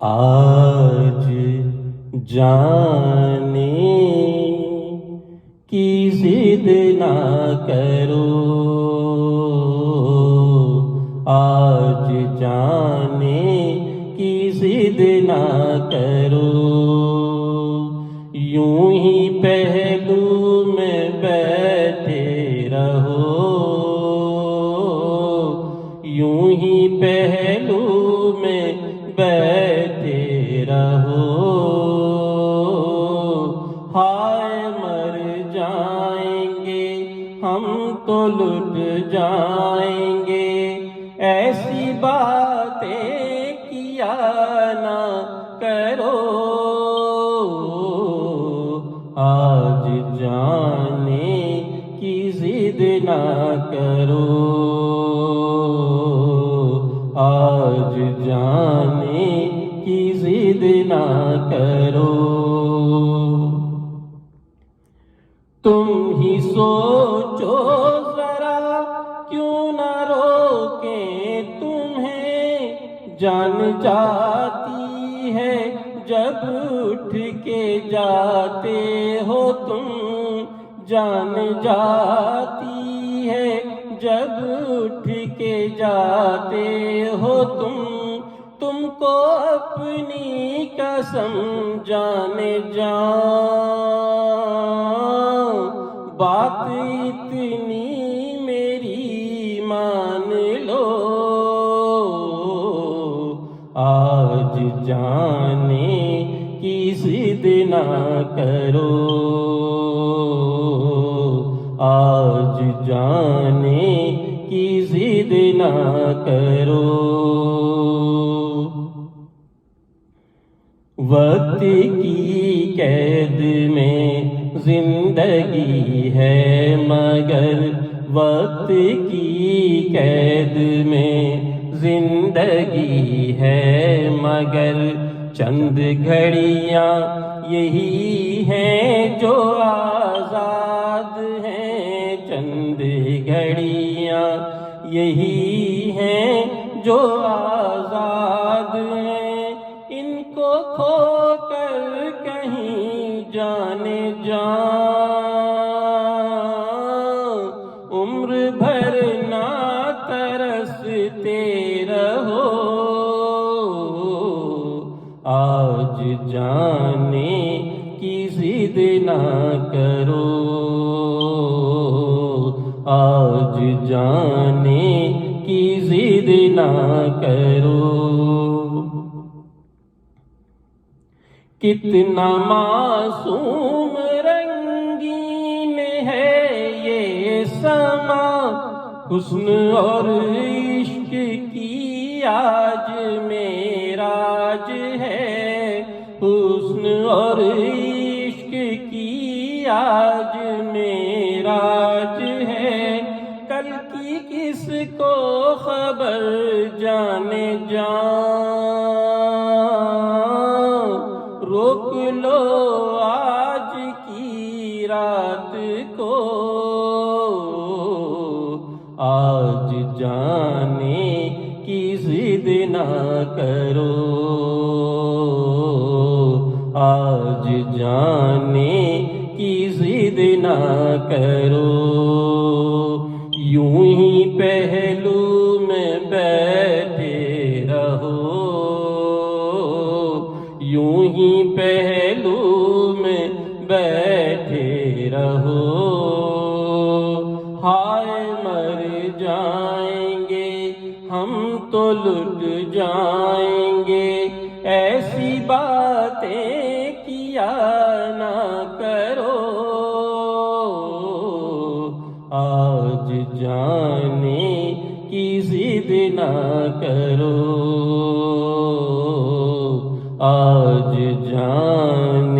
آج جانے کی ضد نہ کرو، آج جانے کی ضد نہ کرو، یوں ہی پہلو میں بیٹھے رہو، یوں ہی پہلو میں بیٹھے رہو، ہائے مر جائیں گے ہم تو لٹ جائیں گے، ایسی باتیں کیا نہ کرو، آج جانے کی ضد نہ کرو، آج جانے کی ضد نہ کرو، تم ہی سوچو ذرا کیوں نہ روکیں تمہیں، جان جاتی ہے جب اٹھ کے جاتے ہو تم، جان جاتی ہے جب اٹھ کے جاتے ہو تم کو اپنی قسم جانے جان، بات اتنی میری مان لو، آج جانے کی ضد نہ کرو، آج جانے کی ضد نہ کرو، وقت کی قید میں زندگی ہے مگر، وقت کی قید میں زندگی ہے مگر، چند گھڑیاں یہی ہیں جو آزاد ہیں، چند گھڑیاں یہی ہیں جو آزاد ہیں، ان کو کھو کر کہیں جانے جان، عمر بھر نہ ترستے رہو، آج جانے کی ضد نہ کرو، آج جانے کی ضد نہ کرو، کتنا معصوم رنگین ہے یہ سما، حسن اور عشق کی آج معراج ہے، حسن اور عشق کی آج معراج ہے، کل کی کس کو خبر جانے جان، روک لو آج کی رات کو، آج جانے کی ضد نہ کرو، آج جانے کی ضد نہ کرو، یوں ہی پہلو میں بیٹھے رہو، یوں ہی پہلو میں بیٹھے رہو، ہائے مر جائیں گے ہم تو لٹ جائیں گے، ایسی باتیں کیا نہ کرو، آج جانے کی ضد نہ کرو، آج جانے